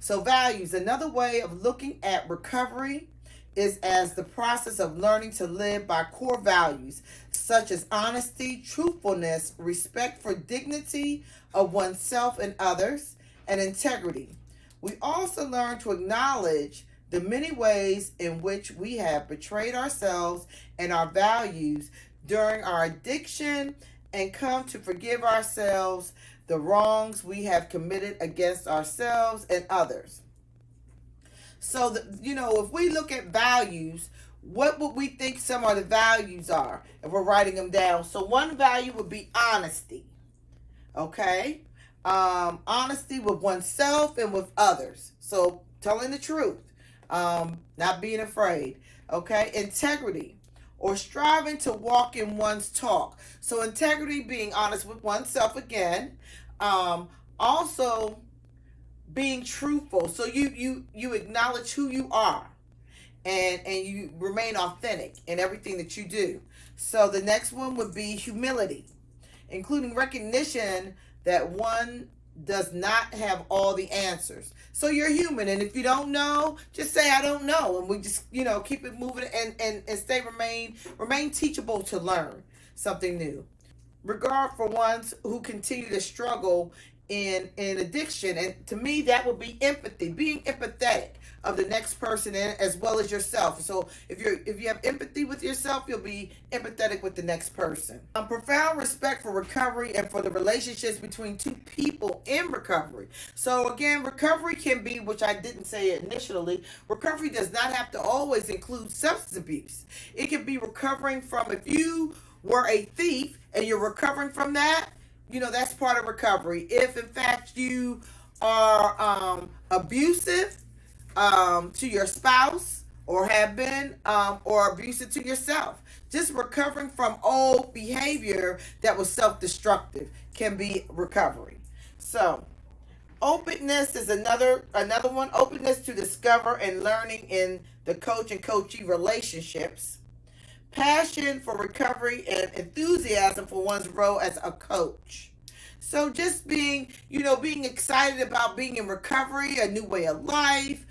So values, another way of looking at recovery is as the process of learning to live by core values such as honesty, truthfulness, respect for dignity of oneself and others, and integrity. We also learn to acknowledge the many ways in which we have betrayed ourselves and our values during our addiction and come to forgive ourselves the wrongs we have committed against ourselves and others. So, if we look at values, what would we think some of the values are if we're writing them down? So, one value would be honesty. Okay? Honesty with oneself and with others. So, telling the truth, not being afraid. Okay? Integrity, or striving to walk in one's talk. So, integrity, being honest with oneself again. Also, being truthful, so you acknowledge who you are, and you remain authentic in everything that you do. So the next one would be humility, including recognition that one does not have all the answers. So you're human, and if you don't know, just say I don't know, and we just keep it moving, and remain teachable to learn something new. Regard for ones who continue to struggle in addiction, and to me that would be empathy, being empathetic of the next person as well as yourself. So if you have empathy with yourself, you'll be empathetic with the next person. Profound respect for recovery and for the relationships between two people in recovery. So again, recovery can be, which I didn't say initially, recovery does not have to always include substance abuse. It can be recovering from, if you were a thief and you're recovering from that, that's part of recovery. If in fact you are abusive to your spouse, or have been, or abusive to yourself, just recovering from old behavior that was self-destructive can be recovery. So openness is another one. Openness to discover and learning in the coach and coachee relationships. Passion for recovery and enthusiasm for one's role as a coach. So just being excited about being in recovery, a new way of life.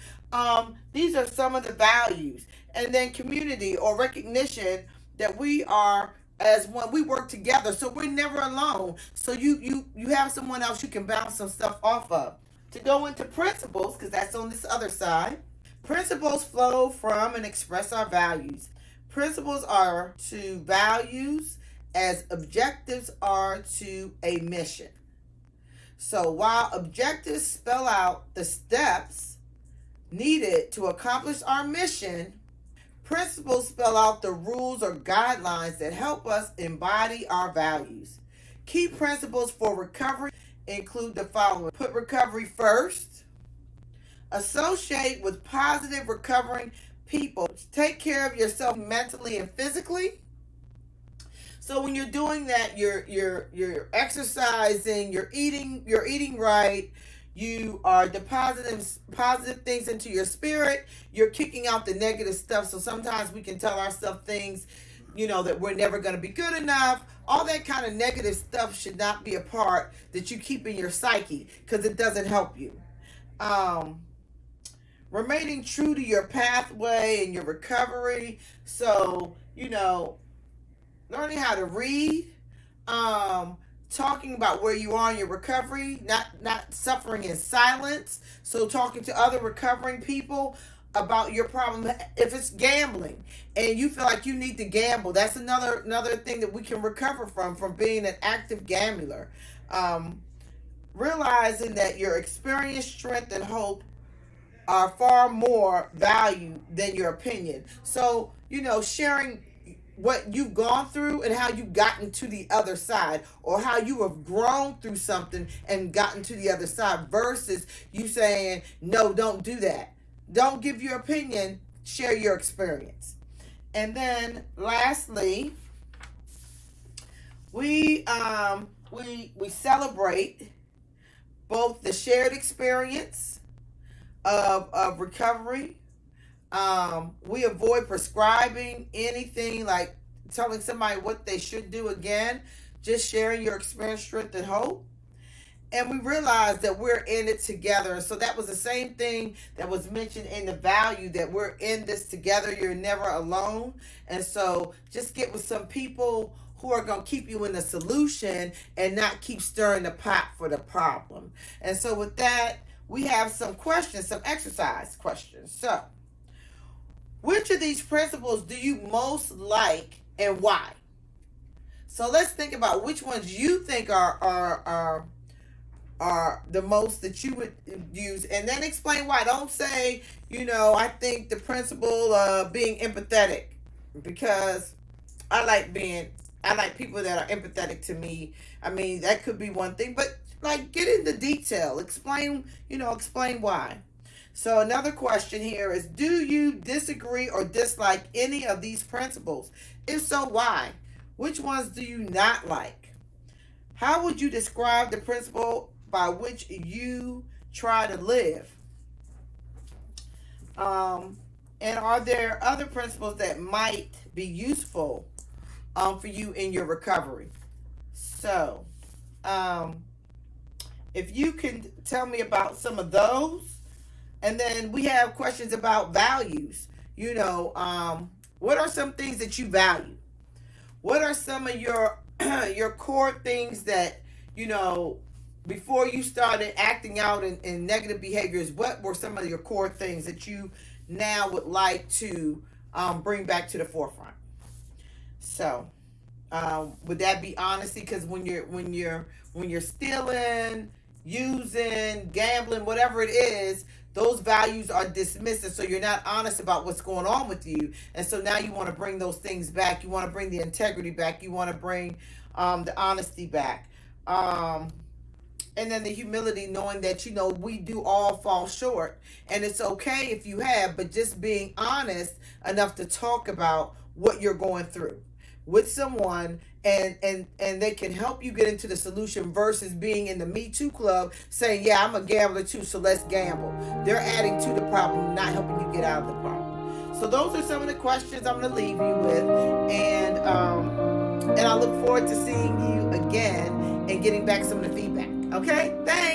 These are some of the values. And then community, or recognition that we are as one. We work together, so we're never alone. So you have someone else you can bounce some stuff off of. To go into principles, because that's on this other side. Principles flow from and express our values. Principles are to values as objectives are to a mission. So while objectives spell out the steps needed to accomplish our mission, principles spell out the rules or guidelines that help us embody our values. Key principles for recovery include the following: put recovery first, associate with positive recovering people, take care of yourself mentally and physically. So when you're doing that, you're exercising, you're eating right, you are depositing positive things into your spirit, you're kicking out the negative stuff. So sometimes we can tell ourselves things, that we're never going to be good enough. All that kind of negative stuff should not be a part that you keep in your psyche, because it doesn't help you. Remaining true to your pathway and your recovery. So, learning how to read, talking about where you are in your recovery, not suffering in silence. So talking to other recovering people about your problem. If it's gambling and you feel like you need to gamble, that's another thing that we can recover from being an active gambler. Realizing that your experience, strength, and hope are far more value than your opinion. So, sharing what you've gone through and how you've gotten to the other side, or how you have grown through something and gotten to the other side, versus you saying, no, don't do that. Don't give your opinion, share your experience. And then lastly, we celebrate both the shared experience of recovery. We avoid prescribing anything, like telling somebody what they should do again, just sharing your experience, strength, and hope. and we realize that we're in it together. So that was the same thing that was mentioned in the value, that we're in this together. You're never alone. And so just get with some people who are going to keep you in the solution and not keep stirring the pot for the problem. And so with that, we have some questions, some exercise questions. So, which of these principles do you most like and why? So let's think about which ones you think are the most that you would use, and then explain why. Don't say, I think the principle of being empathetic, because I like people that are empathetic to me. I mean, that could be one thing, but like, get into detail. Explain why. So another question here is, do you disagree or dislike any of these principles? If so, why? Which ones do you not like? How would you describe the principle by which you try to live? And are there other principles that might be useful for you in your recovery? So, if you can tell me about some of those. And then we have questions about values. What are some things that you value? What are some of your core things that, before you started acting out in negative behaviors, what were some of your core things that you now would like to bring back to the forefront? So, would that be honesty? Because when you're stealing, using, gambling, whatever it is, those values are dismissed, and so you're not honest about what's going on with you. And so now you want to bring those things back. You want to bring the integrity back. You want to bring the honesty back. And then the humility, knowing that, we do all fall short. And it's okay if you have, but just being honest enough to talk about what you're going through with someone, and they can help you get into the solution, versus being in the Me Too club saying, yeah, I'm a gambler too, so let's gamble. They're adding to the problem, not helping you get out of the problem. So those are some of the questions I'm going to leave you with, and I look forward to seeing you again and getting back some of the feedback. Okay? Thanks.